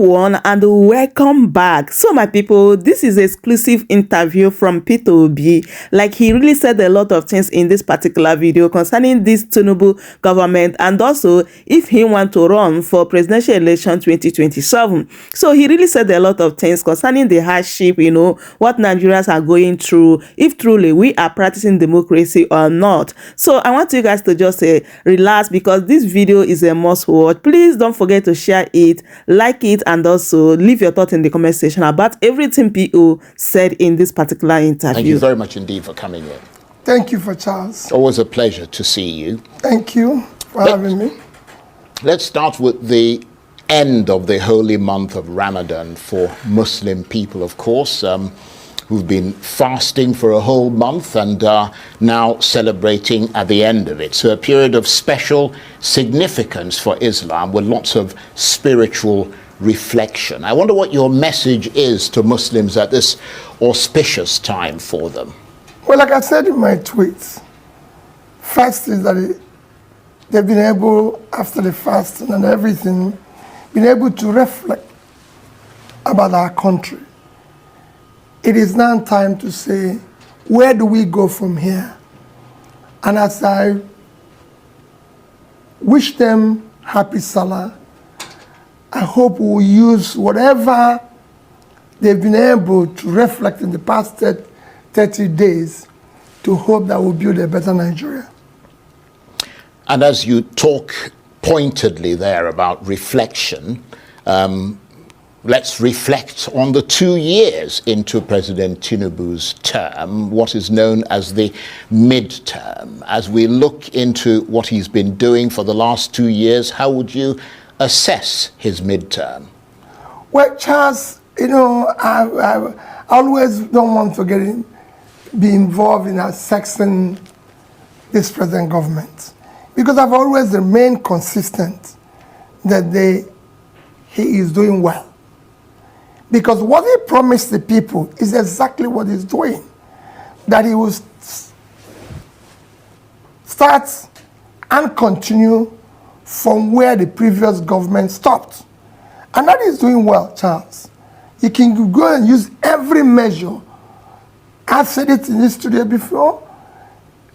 everyone and welcome back. So my people, this is exclusive interview from Peter Obi. Like, he really said a lot of things in this particular video concerning this Tinubu government, and also if he want to run for presidential election 2027. So he really said a lot of things concerning the hardship, you know, what Nigerians are going through, if truly we are practicing democracy or not. So I want you guys to just relax, because this video is a must watch. Please don't forget to share it, like it, and also leave your thoughts in the comment section about everything PO said in this particular interview. Thank you very much indeed for coming in. Thank you for Charles. Always a pleasure to see you. Thank you for having me. Let's start with the end of the holy month of Ramadan for Muslim people, of course, who've been fasting for a whole month and are now celebrating at the end of it. So a period of special significance for Islam with lots of spiritual reflection. I wonder what your message is to Muslims at this auspicious time for them. Well, like I said in my tweets, first is that they've been able, after the fasting and everything, been able to reflect about our country. It is now time to say, where do we go from here? And as I wish them happy Salah, I hope we'll use whatever they've been able to reflect in the past 30 days to hope that we'll build a better Nigeria. And as you talk pointedly there about reflection, let's reflect on the 2 years into President Tinubu's term, what is known as the midterm. As we look into what he's been doing for the last 2 years, how would you assess his midterm? Well, Charles, you know, I always don't want to be involved in assessing this present government, because I've always remained consistent that he is doing well. Because what he promised the people is exactly what he's doing. That he will start and continue from where the previous government stopped. And that is doing well, Charles. You can go and use every measure. I've said it in this studio before.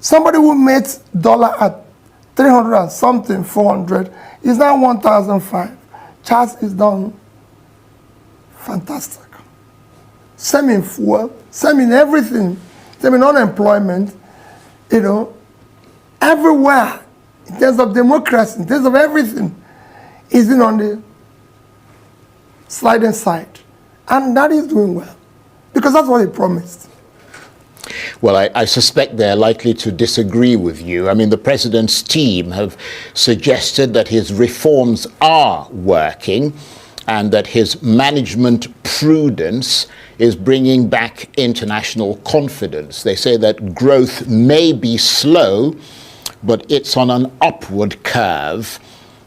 Somebody who made dollar at 300 and something, 400, is now 1,005. Charles is done fantastic. Same in fuel, same in everything, same in unemployment, you know, everywhere, in terms of democracy, in terms of everything, is on the sliding side. And that is doing well, because that's what he promised. Well, I suspect they're likely to disagree with you. I mean, the president's team have suggested that his reforms are working, and that his management prudence is bringing back international confidence. They say that growth may be slow, but it's on an upward curve,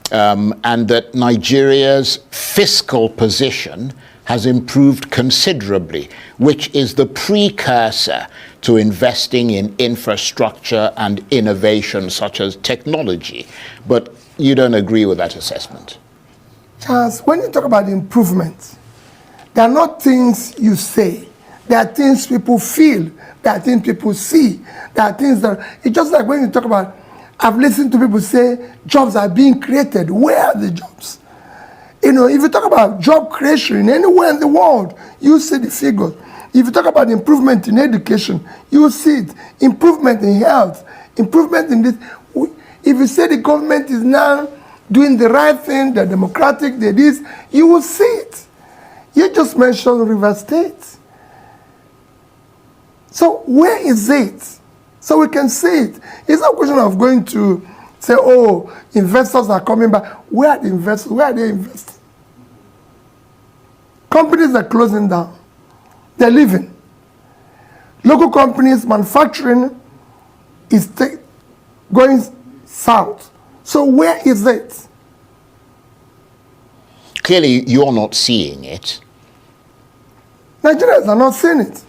and that Nigeria's fiscal position has improved considerably, which is the precursor to investing in infrastructure and innovation such as technology. But you don't agree with that assessment? Charles, when you talk about improvement, there are not things you say. There are things people feel. There are things people see. There are things that, it's just like when you talk about, I've listened to people say jobs are being created. Where are the jobs? You know, if you talk about job creation anywhere in the world, you see the figures. If you talk about improvement in education, you see it. Improvement in health, improvement in this. If you say the government is now doing the right thing, the democratic, the this, you will see it. You just mentioned River State. So where is it? So we can see it. It's not a question of going to say, oh, investors are coming back. Where are the investors? Where are they investing? Companies are closing down. They're leaving. Local companies, manufacturing is going south. So where is it? Clearly, you're not seeing it. Nigerians are not seeing it.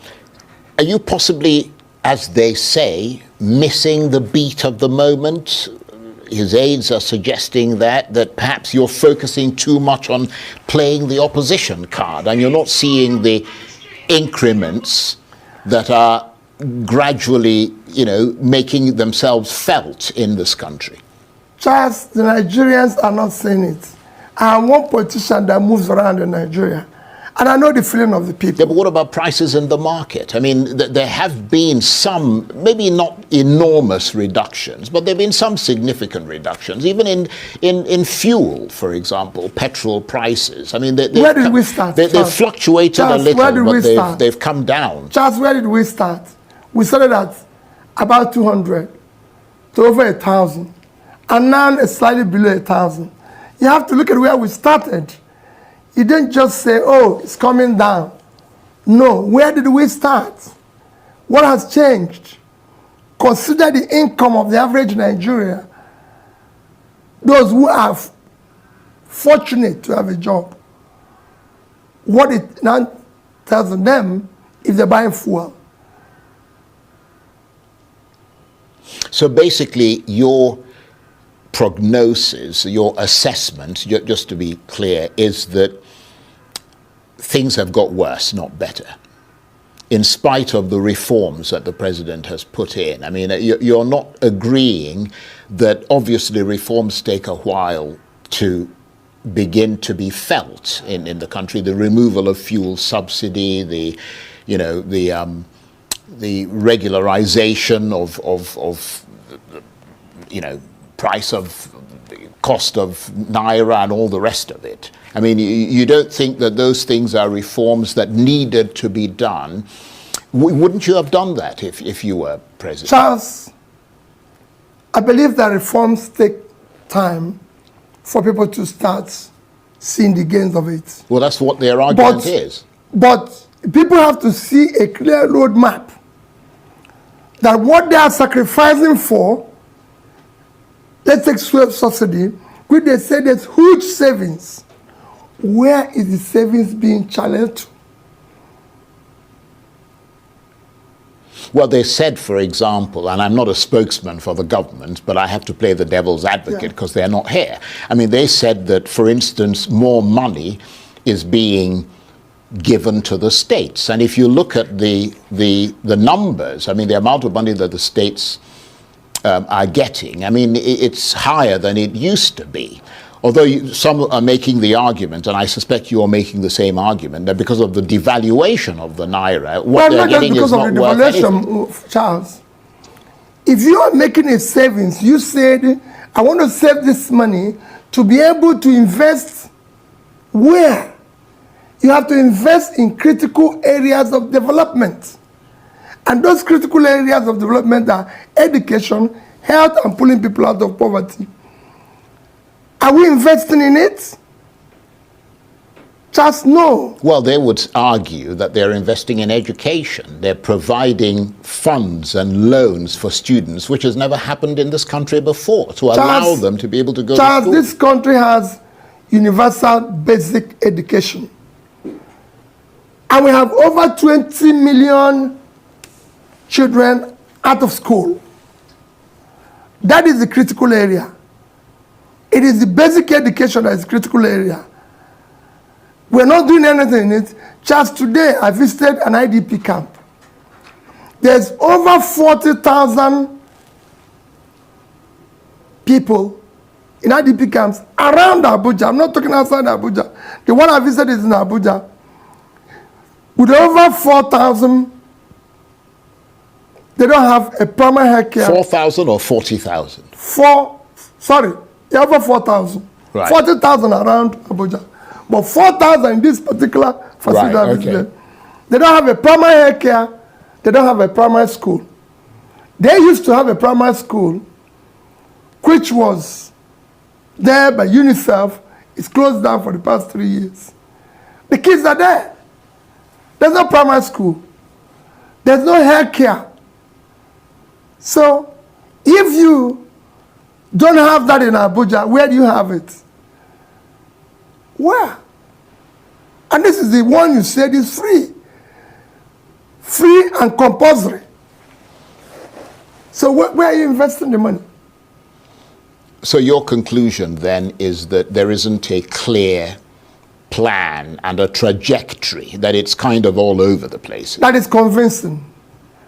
Are you possibly, as they say, missing the beat of the moment? His aides are suggesting that perhaps you're focusing too much on playing the opposition card, and you're not seeing the increments that are gradually, making themselves felt in this country. Charles, the Nigerians are not saying it. I am one politician that moves around in Nigeria, and I know the feeling of the people. Yeah, but what about prices in the market? I mean, there have been some, maybe not enormous reductions, but there have been some significant reductions, even in fuel, for example, petrol prices. I mean, where did we start? They've fluctuated a little, but they've come down. Charles, where did we start? We started at about 200 to over 1,000, and now it's slightly below 1,000. You have to look at where we started. You didn't just say, oh, it's coming down. No, where did we start? What has changed? Consider the income of the average Nigerian, those who are fortunate to have a job. What it now tells them if they're buying fuel. So basically, your prognosis, your assessment, just to be clear, is that things have got worse, not better, in spite of the reforms that the president has put in. I mean, you're not agreeing that obviously reforms take a while to begin to be felt in the country. The removal of fuel subsidy, the regularization of price of cost of naira and all the rest of it. I mean, you don't think that those things are reforms that needed to be done? Wouldn't you have done that if you were president? Charles, I believe that reforms take time for people to start seeing the gains of it. Well, that's what their argument is. But people have to see a clear roadmap that what they are sacrificing for, let's take fuel subsidy, which they say there's huge savings. Where is the savings being channeled to? Well, they said, for example, and I'm not a spokesman for the government, but I have to play the devil's advocate because they're not here. I mean, they said that, for instance, more money is being given to the states. And if you look at the numbers, I mean, the amount of money that the states are getting, I mean, it's higher than it used to be. Although some are making the argument, and I suspect you're making the same argument, that because of the devaluation of the naira, what they're getting is not worth anything. Charles, if you are making a savings, you said, I want to save this money to be able to invest where? You have to invest in critical areas of development. And those critical areas of development are education, health, and pulling people out of poverty. Are we investing in it? Just no. Well, they would argue that they're investing in education. They're providing funds and loans for students, which has never happened in this country before, to allow them to be able to go to school. This country has universal basic education. And we have over 20 million children out of school. That is the critical area. It is the basic education that is the critical area. We're not doing anything in it. Just today, I visited an IDP camp. There's over 40,000 people in IDP camps around Abuja. I'm not talking outside Abuja. The one I visited is in Abuja. With over 4,000, they don't have a primary health care. 4,000 or 40,000? Over 4,000. Right. 40,000 around Abuja. But 4,000 in this particular facility. Right, okay. They don't have a primary health care. They don't have a primary school. They used to have a primary school, which was there by UNICEF. It's closed down for the past 3 years. The kids are there. There's no primary school. There's no health care. So, if you don't have that in Abuja, where do you have it? Where? And this is the one you said is free. Free and compulsory. So where are you investing the money? So your conclusion then is that there isn't a clear plan and a trajectory, that it's kind of all over the place? That is convincing.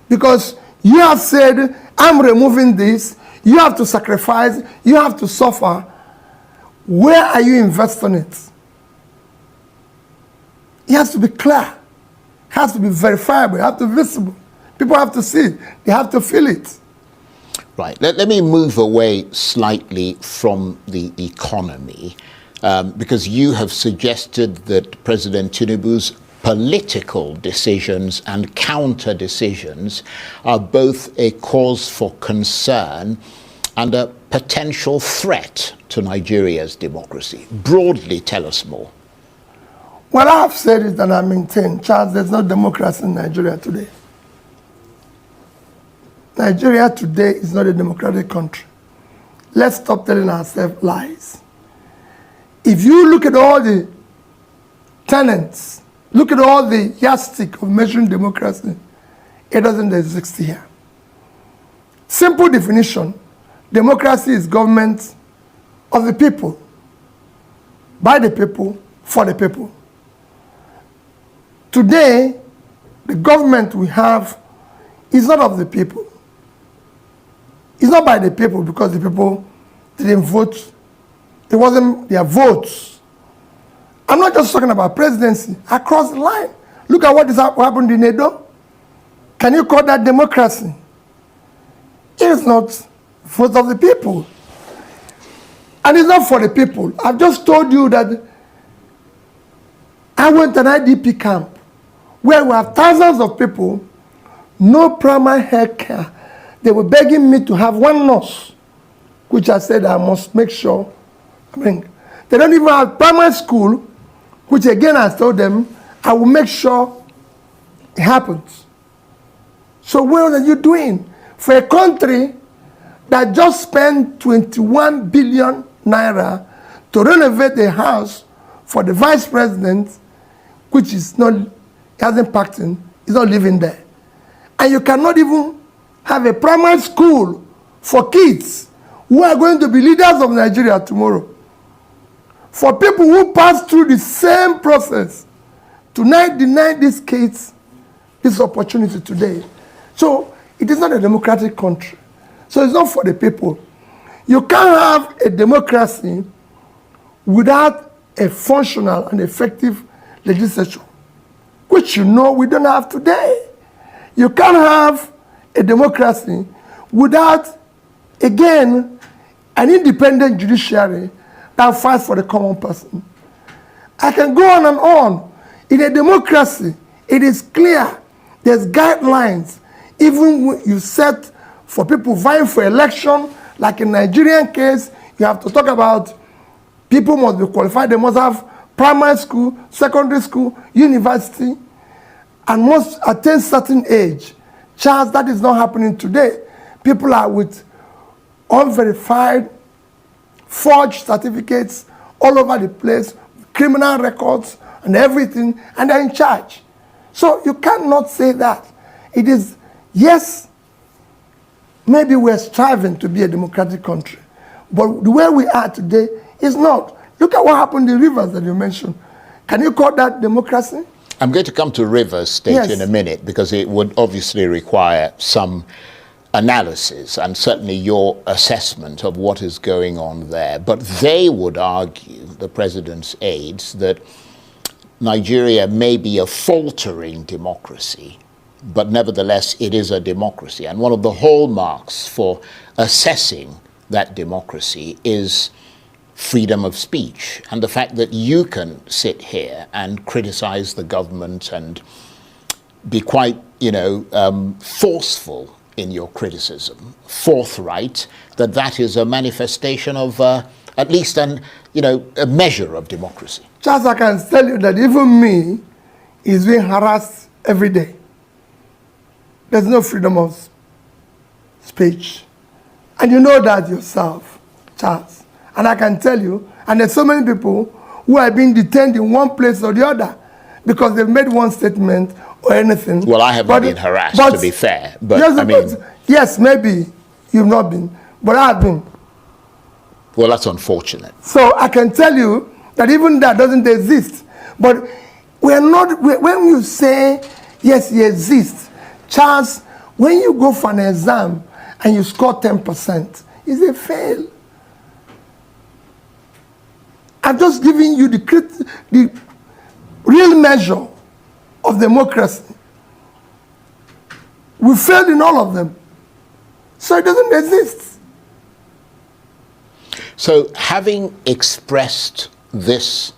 Because you have said, I'm removing this, you have to sacrifice, you have to suffer. Where are you investing it? It has to be clear. It has to be verifiable. It has to be visible. People have to see it. They have to feel it. Right. Let me move away slightly from the economy, because you have suggested that President Tinubu's political decisions and counter decisions are both a cause for concern and a potential threat to Nigeria's democracy. Broadly, tell us more. What I have said is that I maintain, Charles, there's no democracy in Nigeria today. Nigeria today is not a democratic country. Let's stop telling ourselves lies. If you look at all the tenets, look at all the yardstick of measuring democracy, it doesn't exist here. Simple definition, democracy is government of the people, by the people, for the people. Today, the government we have is not of the people. It's not by the people because the people didn't vote. It wasn't their votes. I'm not just talking about presidency. Across the line, look at what happened in Edo. Can you call that democracy? It is not vote of the people. And it's not for the people. I've just told you that I went to an IDP camp where we have thousands of people, no primary health care. They were begging me to have one nurse, which I said I must make sure I bring. They don't even have primary school, which again I told them I will make sure it happens. So what are you doing for a country that just spent 21 billion naira to renovate a house for the vice president, which is not, hasn't packed in, is not living there. And you cannot even have a primary school for kids who are going to be leaders of Nigeria tomorrow. For people who pass through the same process, tonight deny these kids this opportunity today. So it is not a democratic country. So it's not for the people. You can't have a democracy without a functional and effective legislature, which you know we don't have today. You can't have a democracy without, again, an independent judiciary that fights for the common person. I can go on and on. In a democracy, it is clear. There's guidelines. Even when you set for people vying for election, like in Nigerian case, you have to talk about people must be qualified. They must have primary school, secondary school, university, and must attain certain age. Charles, that is not happening today. People are with unverified, forged certificates all over the place, criminal records and everything, and they're in charge. So you cannot say that. It is, yes, maybe we're striving to be a democratic country, but the way we are today is not. Look at what happened in Rivers that you mentioned. Can you call that democracy? I'm going to come to Rivers State Yes. in a minute, because it would obviously require some analysis and certainly your assessment of what is going on there. But they would argue, the president's aides, that Nigeria may be a faltering democracy, but nevertheless it is a democracy. And one of the hallmarks for assessing that democracy is freedom of speech, and the fact that you can sit here and criticize the government and be quite, forceful in your criticism, forthright, that is a manifestation of at least a measure of democracy. Charles, I can tell you that even me is being harassed every day. There's no freedom of speech. And you know that yourself, Charles. And I can tell you, and there's so many people who are being detained in one place or the other because they've made one statement or anything. Well, I haven't been harassed, to be fair. But yes, yes, maybe you've not been, but I've been. Well, that's unfortunate. So I can tell you that even that doesn't exist. But we're not, when you say, yes, he exists, Charles, when you go for an exam and you score 10%, it's a fail. I'm just giving you the real measure of democracy. We failed in all of them. So it doesn't exist. So having expressed this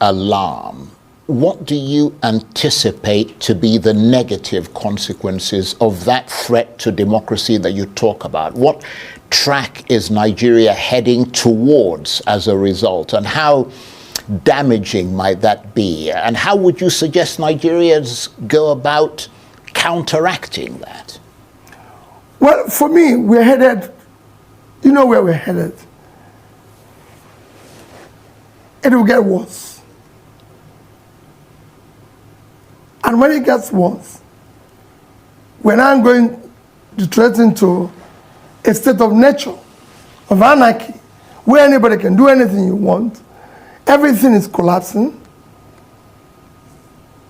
alarm, what do you anticipate to be the negative consequences of that threat to democracy that you talk about? What track is Nigeria heading towards as a result, and how damaging might that be? And how would you suggest Nigerians go about counteracting that? Well, for me, we're headed, you know where we're headed. It will get worse. And when it gets worse, we're now going to threaten to a state of nature, of anarchy, where anybody can do anything you want. Everything is collapsing.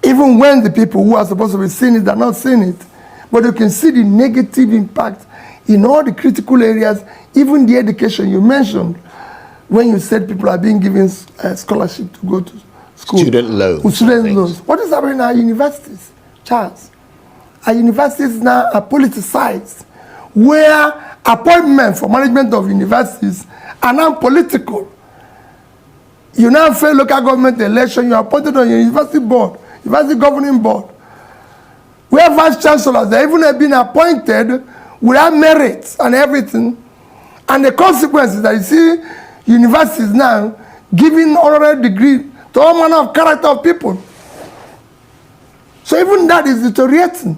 Even when the people who are supposed to be seeing it are not seeing it. But you can see the negative impact in all the critical areas, even the education you mentioned, when you said people are being given scholarship to go to school. Student loans. Student loans. What is happening in our universities, Charles? Our universities now are politicized, where appointments for management of universities are now political. You now fail local government election, you are appointed on your university board, university governing board, where vice chancellors they even have been appointed without merit and everything. And the consequences that you see universities now giving honorary degree to all manner of character of people. So even that is deteriorating.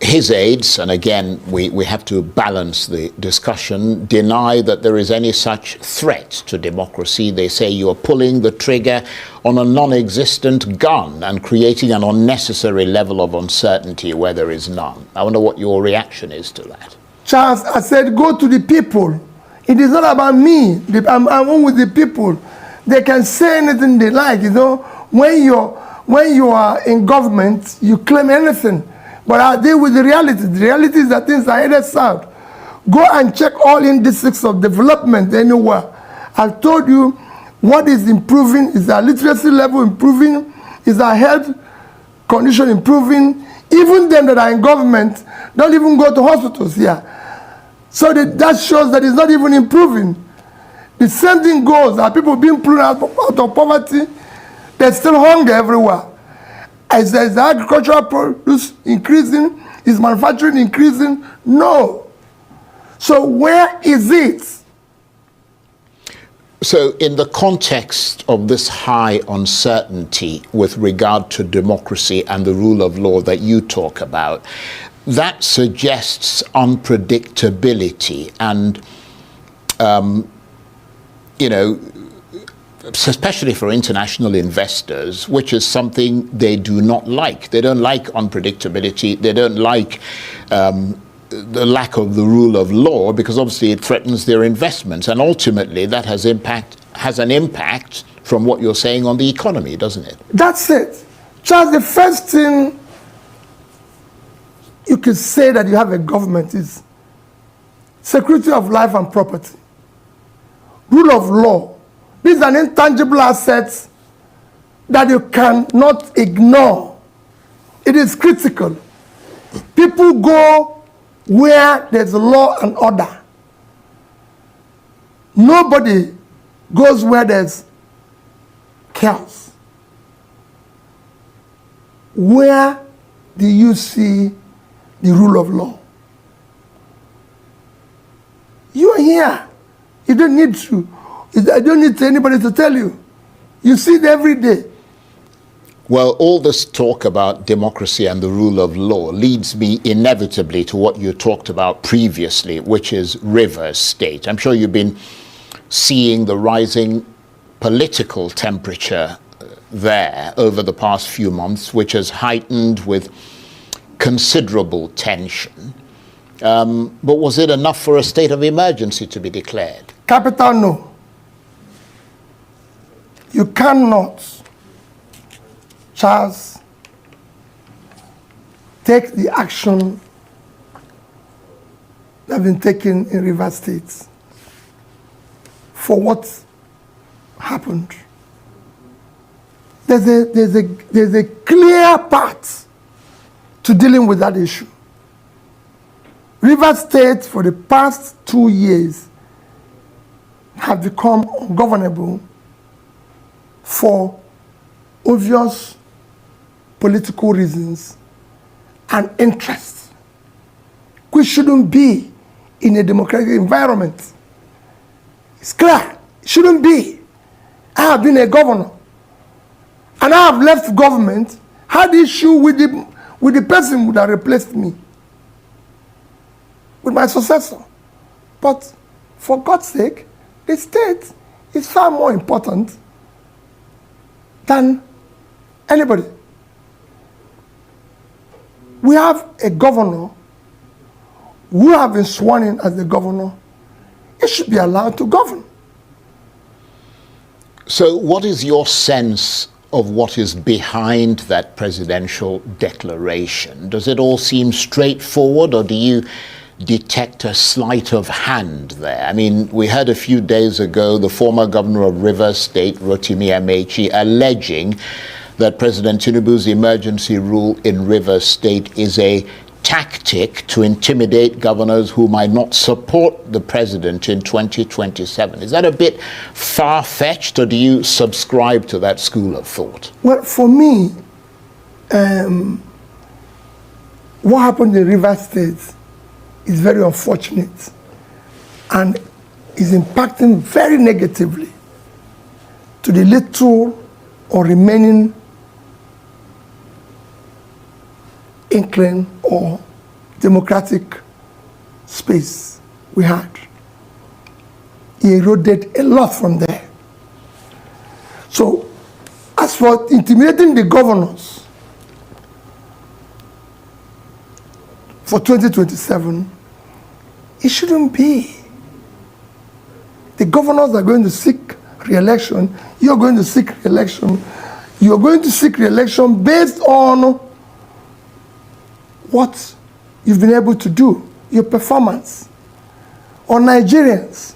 His aides, and again, we have to balance the discussion, deny that there is any such threat to democracy. They say you are pulling the trigger on a non-existent gun and creating an unnecessary level of uncertainty where there is none. I wonder what your reaction is to that. Charles, I said go to the people. It is not about me. I'm one with the people. They can say anything they like, you know. When you are in government, you claim anything. But I deal with the reality. The reality is that things are headed south. Go and check all indices of development anywhere. I've told you what is improving. Is our literacy level improving? Is our health condition improving? Even them that are in government don't even go to hospitals here. So that shows that it's not even improving. The same thing goes. Are people being pulled out of poverty? There's still hunger everywhere. Is the agricultural produce increasing? Is manufacturing increasing? No. So where is it? So in the context of this high uncertainty with regard to democracy and the rule of law that you talk about, that suggests unpredictability and, you know, especially for international investors, which is something they do not like. They don't like unpredictability. They don't like the lack of the rule of law, because obviously it threatens their investments. And ultimately that has an impact from what you're saying on the economy, doesn't it? That's it. Charles, the first thing you can say that you have a government is security of life and property, rule of law. These are intangible assets that you cannot ignore. It is critical. People go where there's law and order. Nobody goes where there's chaos. Where do you see the rule of law? You are here. You don't need to. I don't need anybody to tell you. You see it every day. Well, all this talk about democracy and the rule of law leads me inevitably to what you talked about previously, which is Rivers State. I'm sure you've been seeing the rising political temperature there over the past few months, which has heightened with considerable tension. But was it enough for a state of emergency to be declared? Capital no. You cannot, Charles, take the action that have been taken in Rivers State for what happened. There's a clear path to dealing with that issue. Rivers State, for the past 2 years, have become ungovernable for obvious political reasons and interests, which shouldn't be in a democratic environment. It's clear, it shouldn't be. I have been a governor, and I have left government, had issue with the person who had replaced me, with my successor. But for God's sake, the state is far more important than anybody. We have a governor who have been sworn in as the governor. He should be allowed to govern. So what is your sense of what is behind that presidential declaration? Does it all seem straightforward, or do you detect a sleight of hand there? I mean, we heard a few days ago the former governor of Rivers State, Rotimi Amechi, alleging that President Tinubu's emergency rule in Rivers State is a tactic to intimidate governors who might not support the president in 2027. Is that a bit far-fetched, or do you subscribe to that school of thought? Well, for me, what happened in Rivers State is very unfortunate and is impacting very negatively to the little or remaining inkling or democratic space we had. He eroded a lot from there. So, as for intimidating the governors for 2027, it shouldn't be. The governors are going to seek re-election. You're going to seek re-election. You're going to seek re-election based on what you've been able to do, your performance. On Nigerians,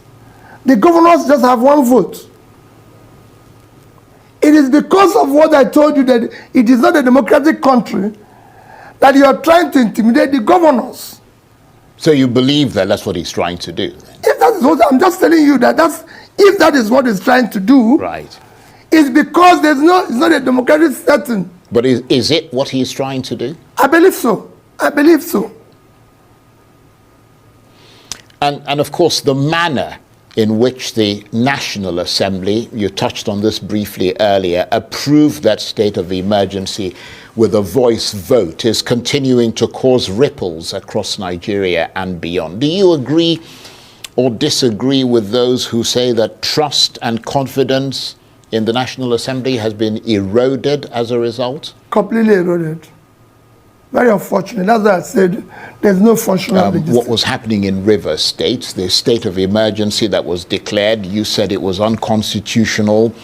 the governors just have one vote. It is because of what I told you that it is not a democratic country that you are trying to intimidate the governors. So you believe that that's what he's trying to do? If that is what I'm just telling you, if that is what he's trying to do, right, it's because it's not a democratic setting. But is it what he's trying to do? I believe so. I believe so. And of course, the manner in which the National Assembly, you touched on this briefly earlier, approved that state of emergency with a voice vote is continuing to cause ripples across Nigeria and beyond. Do you agree or disagree with those who say that trust and confidence in the National Assembly has been eroded as a result? Completely eroded. Very unfortunate. That's why I said there's no functional legislation. What was happening in Rivers State, the state of emergency that was declared, you said it was unconstitutional,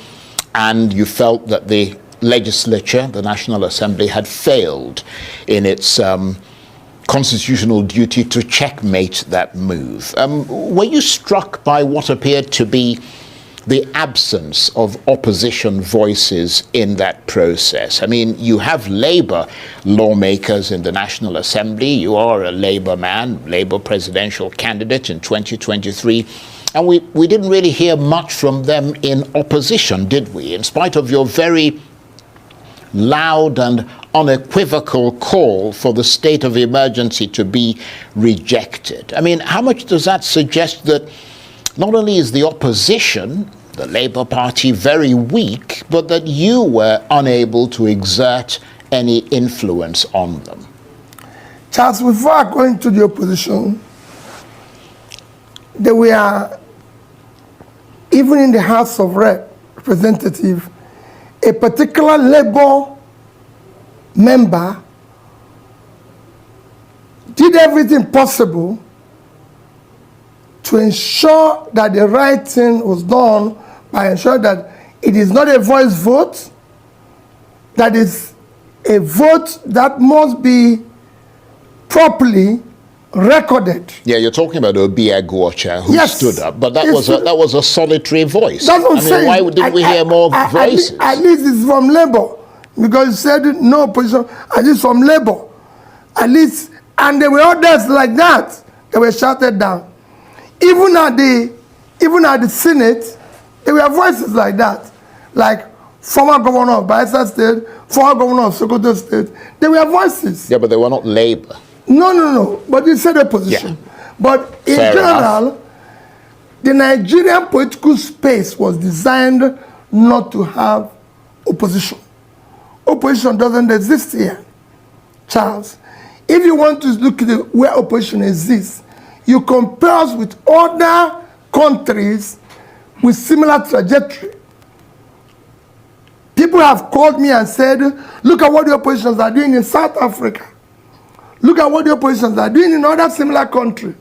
and you felt that the legislature, the National Assembly, had failed in its constitutional duty to checkmate that move. Were you struck by what appeared to be the absence of opposition voices in that process? I mean, you have Labour lawmakers in the National Assembly. You are a Labour man, Labour presidential candidate in 2023. And we didn't really hear much from them in opposition, did we? In spite of your very loud and unequivocal call for the state of emergency to be rejected. I mean, how much does that suggest that not only is the opposition, the Labour Party, very weak, but that you were unable to exert any influence on them? Charles, before going to the opposition, there were, even in the House of Representatives, a particular Labour member did everything possible to ensure that the right thing was done by ensuring that It is not a voice vote. That is a vote that must be properly recorded. Yeah, you're talking about Obi Agwocha who Yes, stood up, but that was a solitary voice. That's what I'm saying. Why didn't we hear more voices? At least it's from Labour, because you said no opposition. At least from Labour, at least, and there were others like that. They were shouted down. Even at the Senate, there were voices like that, like former governor of Bayelsa State, former governor of Sokoto State. There were voices. Yeah, but they were not Labour. No. But you said opposition. Yeah. But in general, the Nigerian political space was designed not to have opposition. Opposition doesn't exist here, Charles. If you want to look at where opposition exists, you compare us with other countries with similar trajectory. People have called me and said, look at what the oppositions are doing in South Africa. Look at what the oppositions are doing in other similar countries.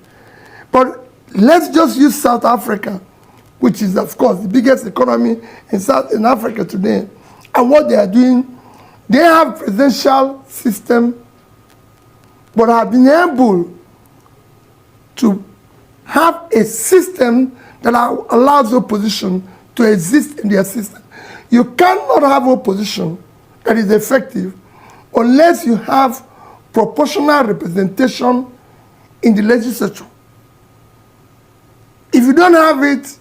But let's just use South Africa, which is, of course, the biggest economy in Africa today. And what they are doing, they have presidential system, but have been able to have a system that allows opposition to exist in their system. You cannot have opposition that is effective unless you have proportional representation in the legislature. If you don't have it,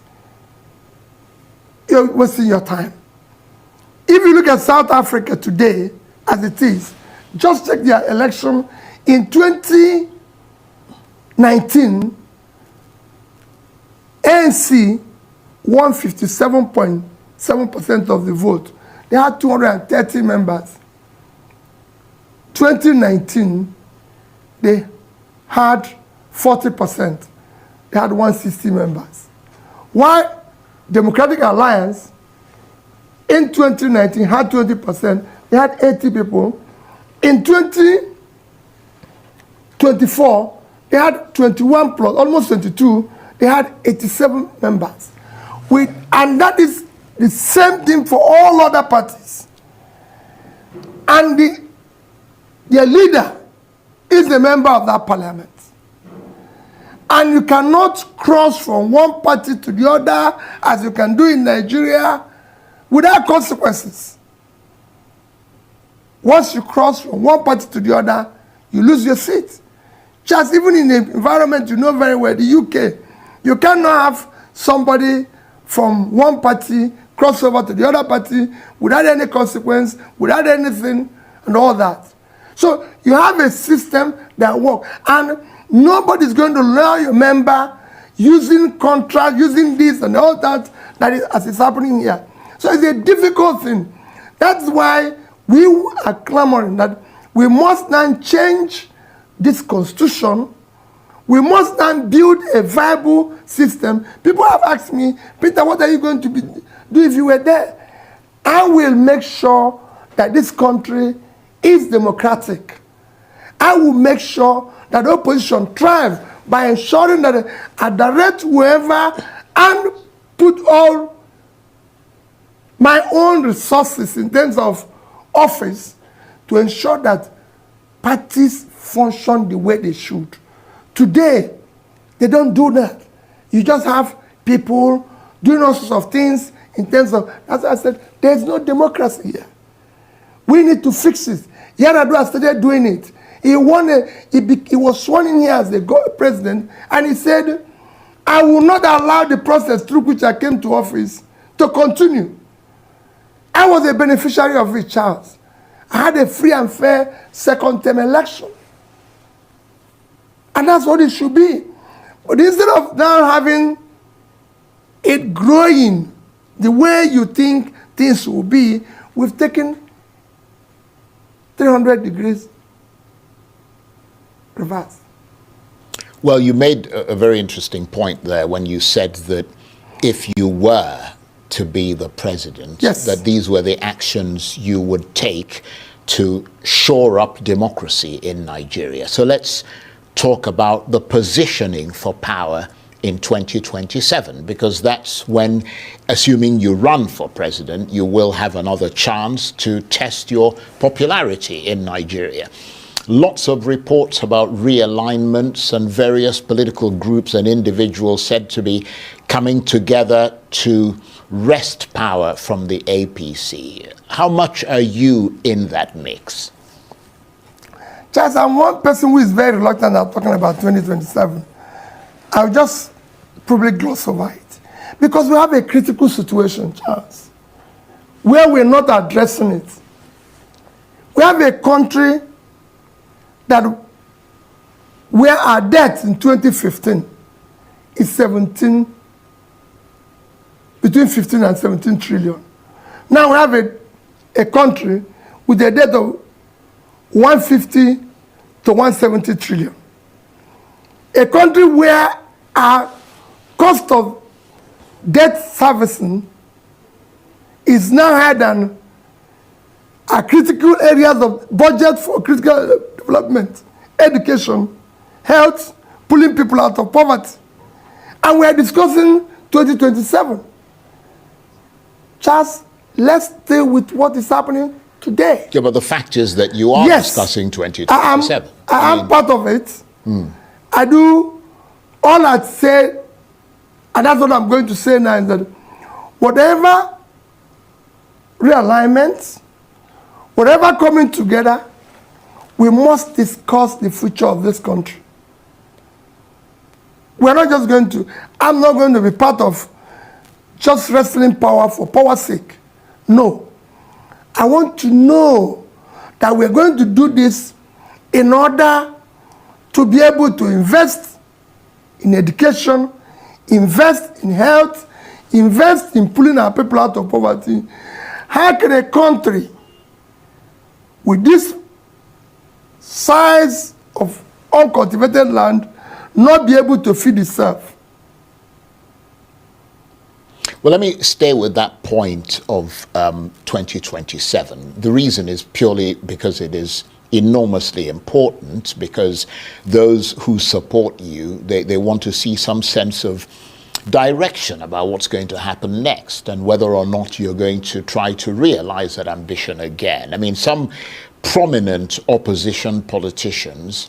you're wasting your time. If you look at South Africa today, as it is, just check their election in 2019, ANC won 57.7% of the vote. They had 230 members. 2019, they had 40%. They had 160 members. While Democratic Alliance in 2019 had 20%, they had 80 people. In 2024, they had 21 plus, almost 22, they had 87 members. And that is the same thing for all other parties. And their leader is a member of that parliament. And you cannot cross from one party to the other, as you can do in Nigeria, without consequences. Once you cross from one party to the other, you lose your seat. Just even in the environment you know very well, the UK, you cannot have somebody from one party cross over to the other party without any consequence, without anything, and all that. So you have a system that works, and nobody's going to lure your member using contract, using this and all that, as is happening here. So it's a difficult thing. That's why we are clamoring that we must now change this constitution. We must now build a viable system. People have asked me, Peter, what are you going to do if you were there? I will make sure that this country is democratic. I will make sure that the opposition thrives by ensuring that I direct whoever and put all my own resources in terms of office to ensure that parties function the way they should. Today, they don't do that. You just have people doing all sorts of things in terms of, as I said, there's no democracy here. We need to fix it. Yar'Adua started doing it. He was sworn in here as the president, and he said, I will not allow the process through which I came to office to continue. I was a beneficiary of it, Charles. I had a free and fair second-term election. And that's what it should be. But instead of now having it growing the way you think things will be, we've taken 300 degrees reverse. Well, you made a very interesting point there when you said that if you were to be the president, yes, that these were the actions you would take to shore up democracy in Nigeria. So let's talk about the positioning for power in 2027, because that's when, assuming you run for president, you will have another chance to test your popularity in Nigeria. Lots of reports about realignments and various political groups and individuals said to be coming together to wrest power from the APC. How much are you in that mix? Charles, I'm one person who is very reluctant at talking about 2027. I'll just probably gloss over it. Because we have a critical situation, Charles, where we're not addressing it. We have a country that where our debt in 2015 is between 15 and 17 trillion. Now we have a country with a debt of 150 to 170 trillion. A country where our cost of debt servicing is now higher than our critical areas of budget for critical development, education, health, pulling people out of poverty. And we are discussing 2027. Charles, let's stay with what is happening today. Yeah, but the fact is that you are discussing 2027. I am part of it. I do all I'd say, and that's what I'm going to say now, is that whatever realignments, whatever coming together, we must discuss the future of this country. We're not just going to, I'm not going to be part of just wrestling power for power's sake. No. I want to know that we're going to do this in order to be able to invest in education, invest in health, invest in pulling our people out of poverty. How can a country with this size of uncultivated land not be able to feed itself? Well, let me stay with that point of 2027. The reason is purely because it is enormously important, because those who support you, they want to see some sense of direction about what's going to happen next and whether or not you're going to try to realize that ambition again. I mean, some prominent opposition politicians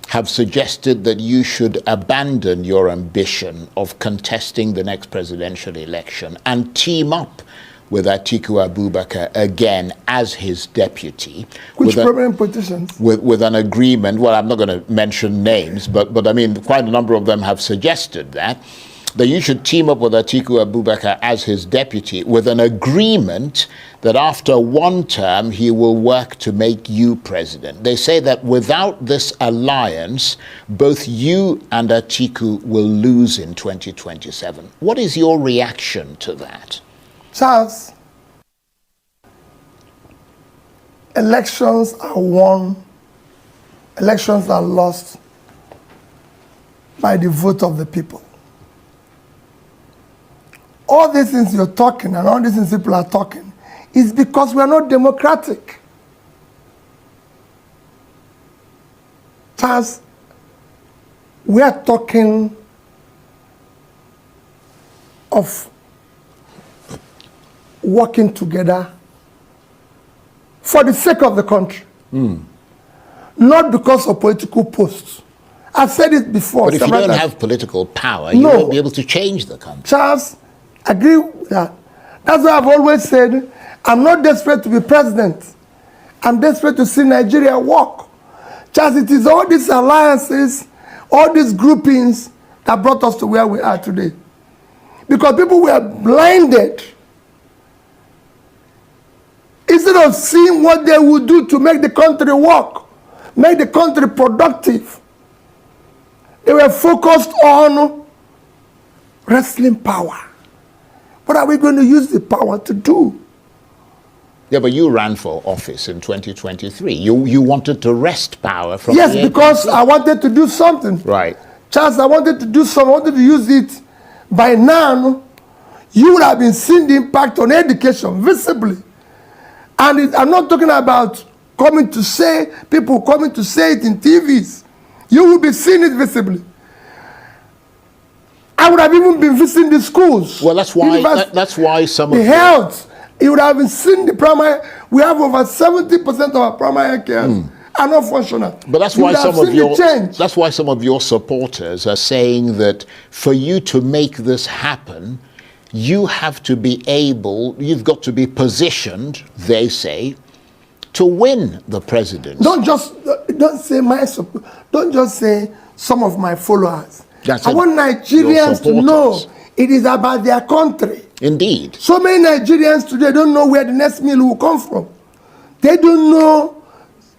have suggested that you should abandon your ambition of contesting the next presidential election and team up with Atiku Abubakar again as his deputy. Which prominent politicians? With an agreement, well, I'm not going to mention names, but I mean, quite a number of them have suggested that you should team up with Atiku Abubakar as his deputy with an agreement that after one term he will work to make you president. They say that without this alliance, both you and Atiku will lose in 2027. What is your reaction to that? Charles, elections are won, elections are lost by the vote of the people. All these things you're talking and all these things people are talking is because we are not democratic. Charles, we are talking of working together for the sake of the country, not because of political posts. I've said it before. But if you don't have political power, you won't be able to change the country. Charles, agree with that. That's why I've always said, I'm not desperate to be president. I'm desperate to see Nigeria work. Charles, it is all these alliances, all these groupings that brought us to where we are today. Because people were blinded. Instead of seeing what they would do to make the country work, make the country productive, they were focused on wrestling power. What are we going to use the power to do? Yeah, but you ran for office in 2023. You wanted to wrest power from the APC. Because I wanted to do something. Right. Charles, I wanted to do something. I wanted to use it. By now, you would have been seeing the impact on education visibly. And I'm not talking about people coming to say it in TVs. You will be seeing it visibly. I would have even been visiting the schools. Well, that's why some of the health. You would have seen the primary. We have over 70% of our primary care are not functional. But that's why some of your supporters are saying that for you to make this happen, you have to be able, you've got to be positioned, they say, to win the presidency. Don't just say some of my followers. I want Nigerians to know it is about their country. Indeed. So many Nigerians today don't know where the next meal will come from. They don't know.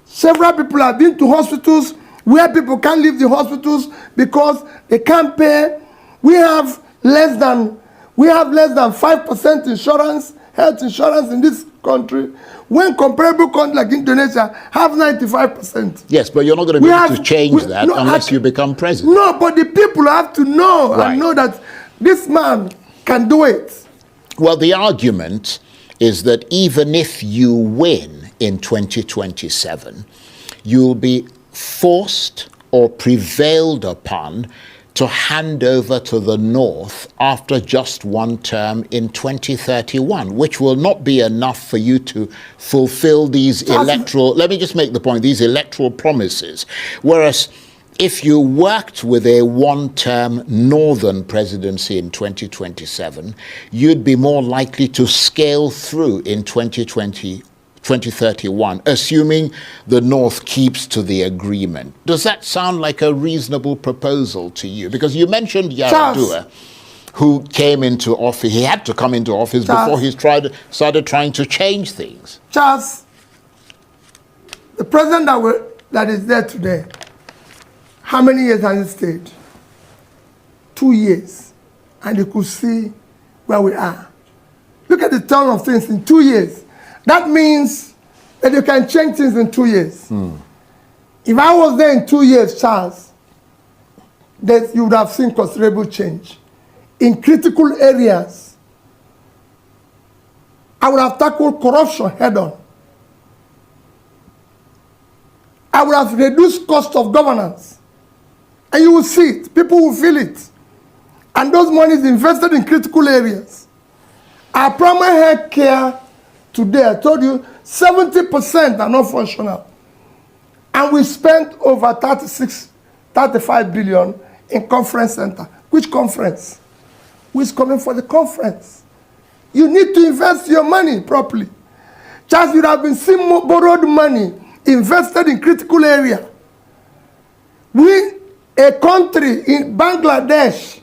Several people have been to hospitals where people can't leave the hospitals because they can't pay. We have less than 5% insurance, health insurance in this country, when comparable countries like Indonesia have 95%. Yes, but you're not going to be able to change that unless you become president. No, but the people have to know and know that this man can do it. Well, the argument is that even if you win in 2027, you'll be forced or prevailed upon to hand over to the North after just one term in 2031, which will not be enough for you to fulfill these electoral, let me just make the point, these electoral promises. Whereas if you worked with a one-term Northern presidency in 2027, you'd be more likely to scale through in 2031, assuming the North keeps to the agreement. Does that sound like a reasonable proposal to you? Because you mentioned Yar'Adua, who came into office. He had to come into office before he started trying to change things. Charles, the president that is there today, how many years has he stayed? 2 years. And you could see where we are. Look at the turn of things in 2 years. That means that you can change things in 2 years. If I was there in 2 years, Charles, that you would have seen considerable change. In critical areas, I would have tackled corruption head on. I would have reduced cost of governance. And you will see it. People will feel it. And those monies invested in critical areas. Our primary health care today, I told you, 70% are not functional. And we spent over 35 billion in conference center. Which conference? Who is coming for the conference? You need to invest your money properly. Just you have been seeing borrowed money invested in critical area. A country in Bangladesh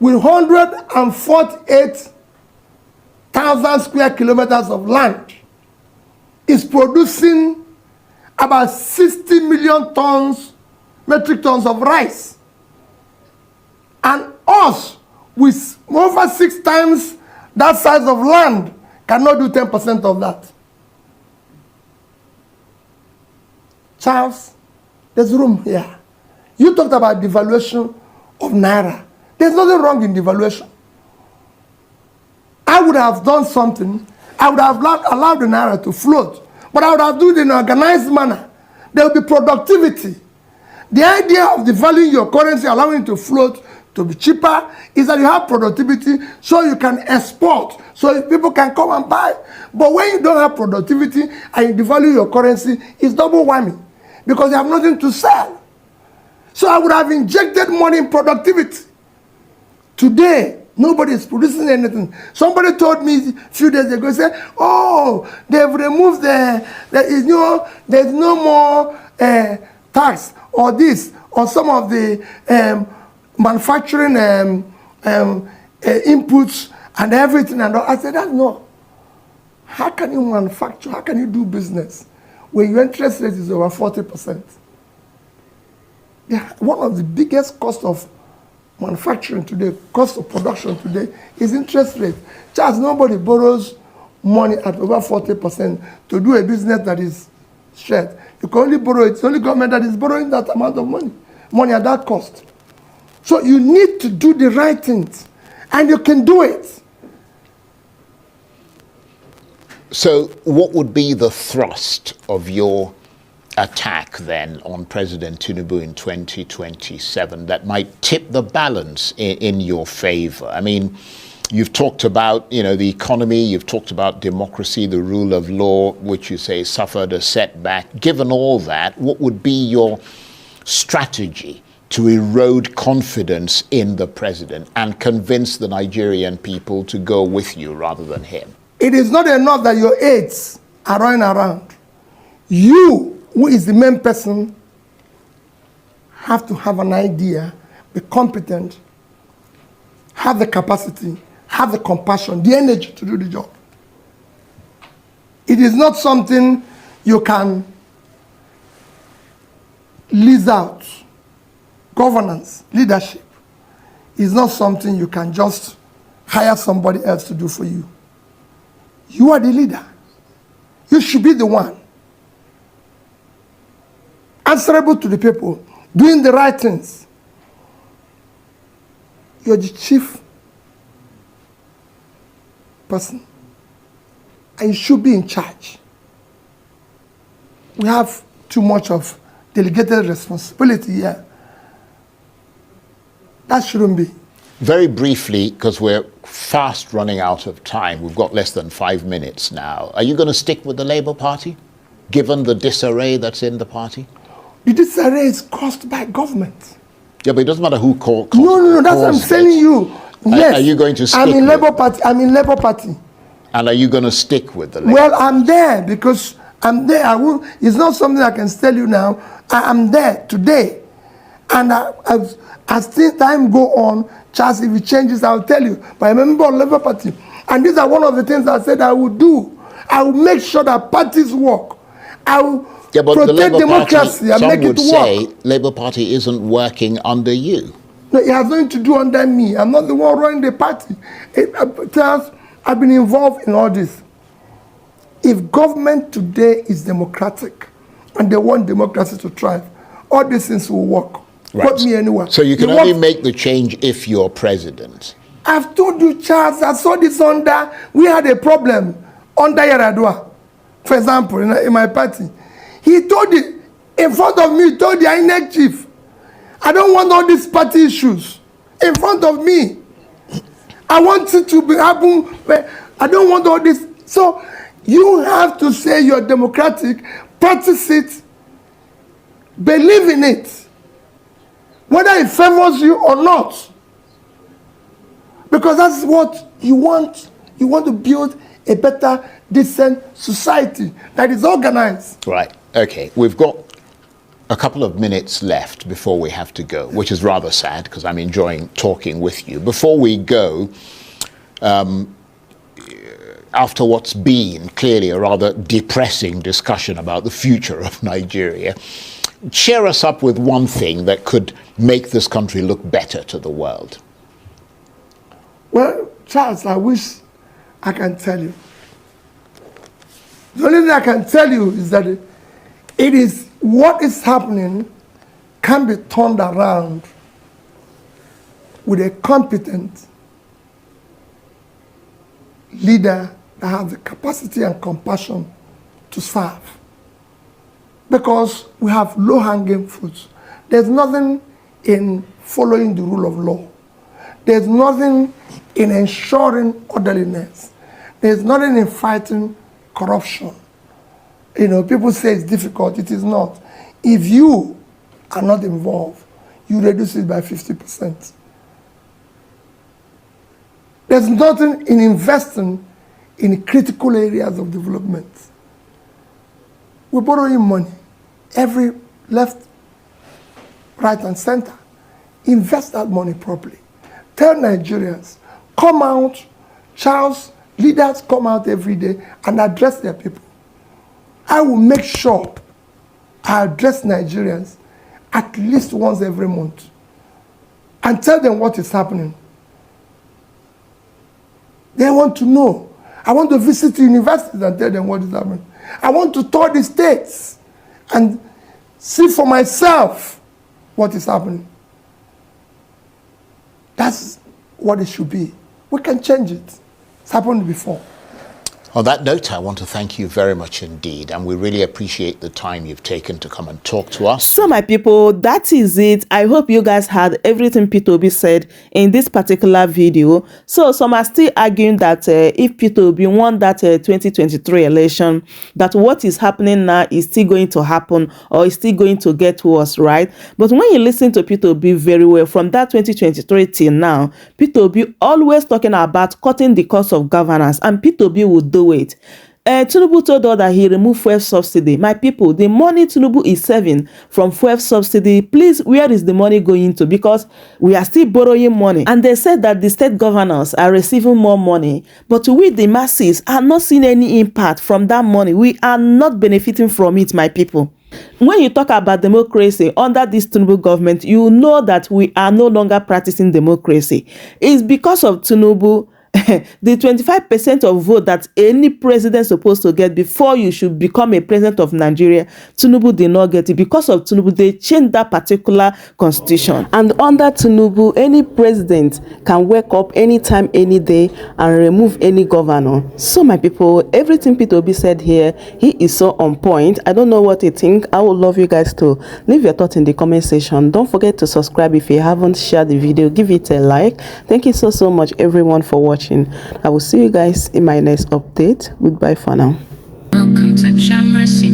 with 148,000 square kilometers of land is producing about 60 million metric tons of rice. And us, with over 6 times that size of land, cannot do 10% of that. Charles, there's room here. You talked about devaluation of Naira. There's nothing wrong in devaluation. I would have done something. I would have allowed the Naira to float. But I would have done it in an organized manner. There will be productivity. The idea of devaluing your currency, allowing it to float, to be cheaper, is that you have productivity so you can export, so people can come and buy. But when you don't have productivity and you devalue your currency, it's double whammy because you have nothing to sell. So I would have injected money in productivity. Today, nobody is producing anything. Somebody told me a few days ago, said, oh, they've removed there's no more tax or this, or some of the manufacturing inputs and everything. And all. I said, that's no. How can you manufacture? How can you do business when your interest rate is over 40%? Yeah, one of the biggest costs of manufacturing today, cost of production today, is interest rate. Charles, nobody borrows money at over 40% to do a business that is straight. You can only borrow it. It's only government that is borrowing that amount of money at that cost. So you need to do the right things, and you can do it. So what would be the thrust of your attack then on President Tinubu in 2027 that might tip the balance in your favor? I mean, you've talked about, the economy, you've talked about democracy, the rule of law, which you say suffered a setback. Given all that, what would be your strategy to erode confidence in the president and convince the Nigerian people to go with you rather than him? It is not enough that your aides are running around. You, who is the main person, have to have an idea, be competent, have the capacity, have the compassion, the energy to do the job. It is not something you can lease out. Governance, leadership, is not something you can just hire somebody else to do for you. You are the leader. You should be the one answerable to the people, doing the right things. You're the chief person, and you should be in charge. We have too much of delegated responsibility here. That shouldn't be. Very briefly, because we're fast running out of time, we've got less than 5 minutes now. Are you going to stick with the Labour Party, given the disarray that's in the party? The disarray is caused by government. Yeah, but it doesn't matter who caused No, that's what I'm telling you. Yes. Are you going to stick I'm in with Labour Party. I'm in Labour Party. And are you going to stick with the Labour Well, I'm there because I'm there. It's not something I can tell you now. I'm there today. And as time go on, Charles, if it changes, I'll tell you. But I'm a member of Labour Party. And these are one of the things I said I will do. I will make sure that parties work. I will protect democracy and make it work. Some would say Labour Party isn't working under you. No, it has nothing to do under me. I'm not the one running the party. Charles, I've been involved in all this. If government today is democratic and they want democracy to thrive, all these things will work. Right. Put me anywhere. So you can only make the change if you're president. I've told you, Charles, I saw this we had a problem under Yaradua, for example, in my party. He told it, in front of me, he told the INEC chief, I don't want all these party issues in front of me. I want it to happen. I don't want all this. So you have to say you're democratic, practice it, believe in it, whether it favors you or not. Because that's what you want. You want to build a better, decent society that is organized. Right. Okay. We've got a couple of minutes left before we have to go, which is rather sad because I'm enjoying talking with you. Before we go, after what's been clearly a rather depressing discussion about the future of Nigeria, cheer us up with one thing that could make this country look better to the world. Well, Charles, I wish I can tell you. The only thing I can tell you is that it is what is happening can be turned around with a competent leader that has the capacity and compassion to serve. Because we have low-hanging fruits. There's nothing in following the rule of law. There's nothing in ensuring orderliness. There's nothing in fighting corruption. People say it's difficult. It is not. If you are not involved, you reduce it by 50%. There's nothing in investing in critical areas of development. We're borrowing money. Every left, right, and center. Invest that money properly. Tell Nigerians, come out, Charles, leaders come out every day and address their people. I will make sure I address Nigerians at least once every month and tell them what is happening. They want to know. I want to visit universities and tell them what is happening. I want to tour the states and see for myself what is happening. That's what it should be. We can change it. It's happened before. On that note, I want to thank you very much indeed, and we really appreciate the time you've taken to come and talk to us. So my people, that is it. I hope you guys had everything Peter Obi said in this particular video. So some are still arguing that if Peter Obi won that 2023 election, that what is happening now is still going to happen or is still going to get worse, right? But when you listen to Peter Obi very well, from that 2023 till now, Peter Obi always talking about cutting the cost of governance, and Peter Obi will do it. Tinubu told us that he removed fuel subsidy. My people, the money Tinubu is saving from fuel subsidy, please, where is the money going to? Because we are still borrowing money. And they said that the state governors are receiving more money. But we, the masses, are not seeing any impact from that money. We are not benefiting from it, my people. When you talk about democracy under this Tinubu government, you know that we are no longer practicing democracy. It's because of Tinubu. The 25% of vote that any president is supposed to get before you should become a president of Nigeria, Tinubu did not get it. Because of Tinubu, they changed that particular constitution. And under Tinubu, any president can wake up anytime, any day, and remove any governor. So my people, everything Peter Obi said here, he is so on point. I don't know what you think. I would love you guys to leave your thoughts in the comment section. Don't forget to subscribe if you haven't shared the video. Give it a like. Thank you so much everyone for watching. I will see you guys in my next update. Goodbye for now. Welcome to Mercy.